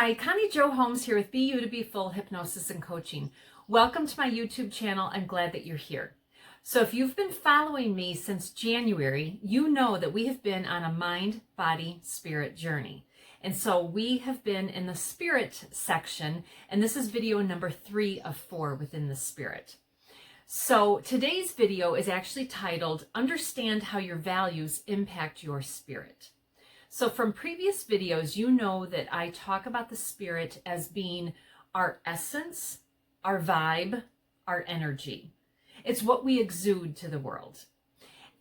Hi, Connie Jo Holmes here with Be You to Be Full Hypnosis and Coaching. Welcome to my YouTube channel. I'm glad that you're here. So if you've been following me since January, you know that we have been on a mind, body, spirit journey. And so we have been in the spirit section, and this is video number 3 of 4 within the spirit. So today's video is actually titled, Understand How Your Values Impact Your Spirit. So from previous videos, you know that I talk about the spirit as being our essence, our vibe, our energy. It's what we exude to the world.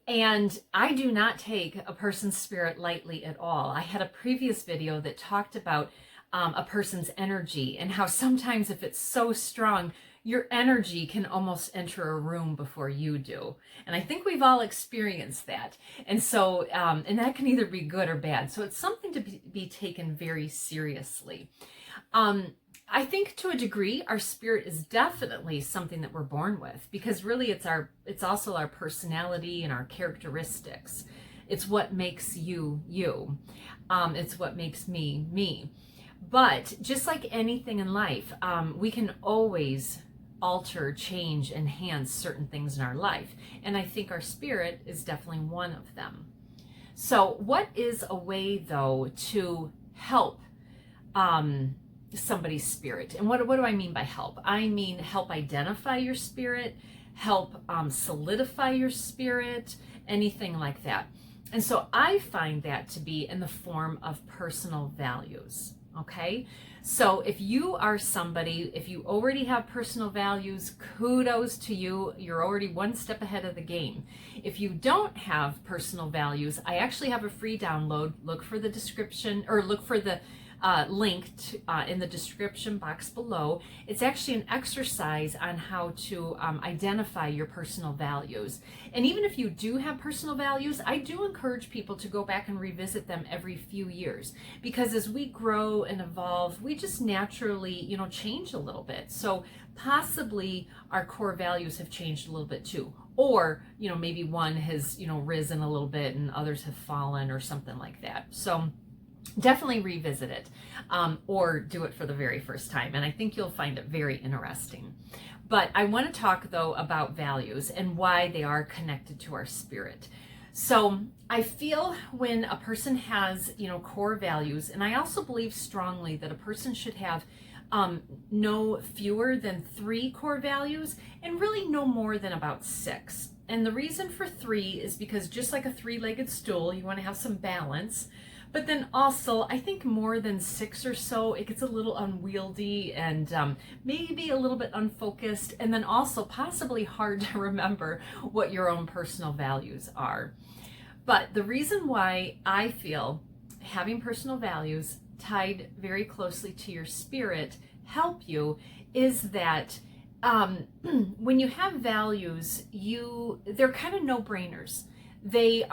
And I do not take a person's spirit lightly at all. I had a previous video that talked about a person's energy and how sometimes if it's so strong, your energy can almost enter a room before you do. And I think we've all experienced that. And so, and that can either be good or bad. So it's something to be taken very seriously. I think to a degree, our spirit is definitely something that we're born with, because really it's also our personality and our characteristics. It's what makes you, you. It's what makes me, me. But just like anything in life, we can always alter, change, enhance certain things in our life. And I think our spirit is definitely one of them. So what is a way, though, to help somebody's spirit? And what do I mean by help? I mean help identify your spirit, help solidify your spirit, anything like that. And so I find that to be in the form of personal values. Okay, so if you are somebody, if you already have personal values, kudos to you. You're already one step ahead of the game. If you don't have personal values, I actually have a free download. Look for the description, or look for the link in the description box below. It's actually an exercise on how to identify your personal values. And even if you do have personal values, I do encourage people to go back and revisit them every few years, because as we grow and evolve, we just naturally, change a little bit. So possibly our core values have changed a little bit too. Or, maybe one has, risen a little bit and others have fallen or something like that. So definitely revisit it or do it for the very first time. And I think you'll find it very interesting. But I want to talk, though, about values and why they are connected to our spirit. So I feel when a person has, core values, and I also believe strongly that a person should have no fewer than 3 core values and really no more than about 6. And the reason for 3 is because just like a 3-legged stool, you want to have some balance. But then also, I think more than 6 or so, it gets a little unwieldy and maybe a little bit unfocused, and then also possibly hard to remember what your own personal values are. But the reason why I feel having personal values tied very closely to your spirit help you is that when you have values, they're kind of no-brainers. They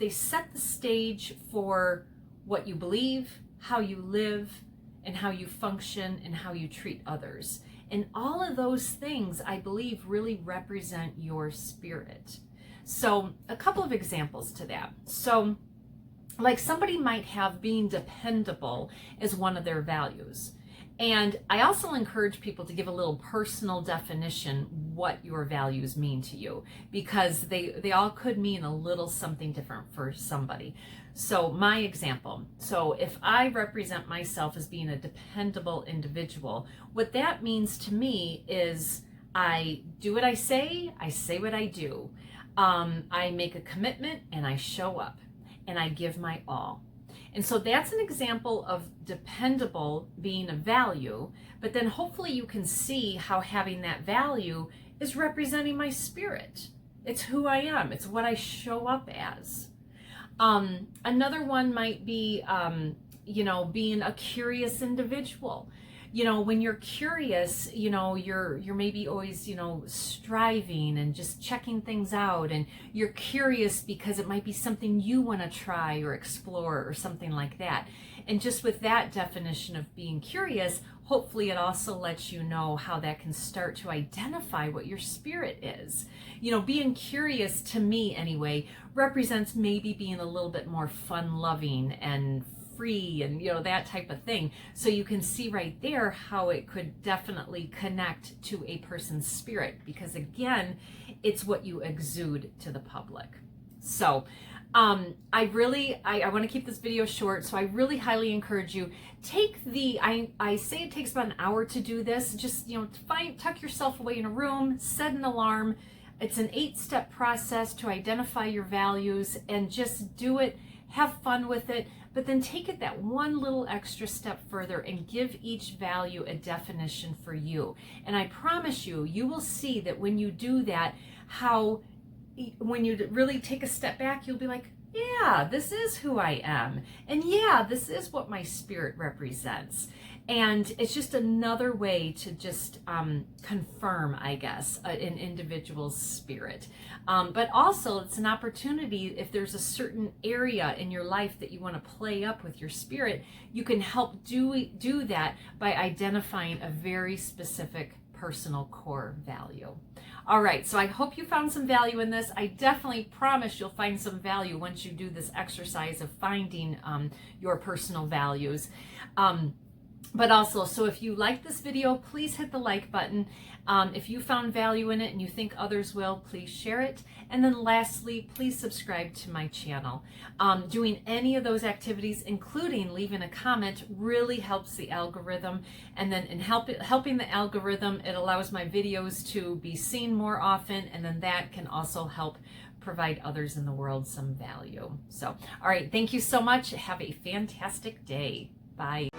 set the stage for what you believe, how you live, and how you function, and how you treat others. And all of those things, I believe, really represent your spirit. So a couple of examples to that. So like somebody might have being dependable as one of their values. And I also encourage people to give a little personal definition what your values mean to you, because they all could mean a little something different for somebody. So my example, so if I represent myself as being a dependable individual, what that means to me is I do what I say what I do. I make a commitment and I show up and I give my all. And so that's an example of dependable being a value, but then hopefully you can see how having that value is representing my spirit. It's who I am. It's what I show up as. Another one might be, being a curious individual. When you're curious, you're maybe always, striving and just checking things out, and you're curious because it might be something you want to try or explore or something like that. And just with that definition of being curious, hopefully it also lets you know how that can start to identify what your spirit is. Being curious, to me anyway, represents maybe being a little bit more fun-loving and free and, you know, that type of thing. So you can see right there how it could definitely connect to a person's spirit, because again, it's what you exude to the public. So I want to keep this video short, so I really highly encourage you, take I say it takes about an hour to do this. Just, you know, tuck yourself away in a room, set an alarm. It's an 8-step process to identify your values, and just do it, have fun with it, but then take it that one little extra step further and give each value a definition for you. And I promise you, you will see that when you do that, how when you really take a step back, you'll be like, yeah, this is who I am. And yeah, this is what my spirit represents. And it's just another way to just confirm, I guess, an individual's spirit. But also, it's an opportunity, if there's a certain area in your life that you want to play up with your spirit, you can help do that by identifying a very specific personal core value. All right, so I hope you found some value in this. I definitely promise you'll find some value once you do this exercise of finding your personal values. But also, so if you like this video, please hit the like button. If you found value in it and you think others will, please share it. And then lastly, please subscribe to my channel. Doing any of those activities, including leaving a comment, really helps the algorithm. And then in helping the algorithm, it allows my videos to be seen more often. And then that can also help provide others in the world some value. So, all right, thank you so much. Have a fantastic day. Bye.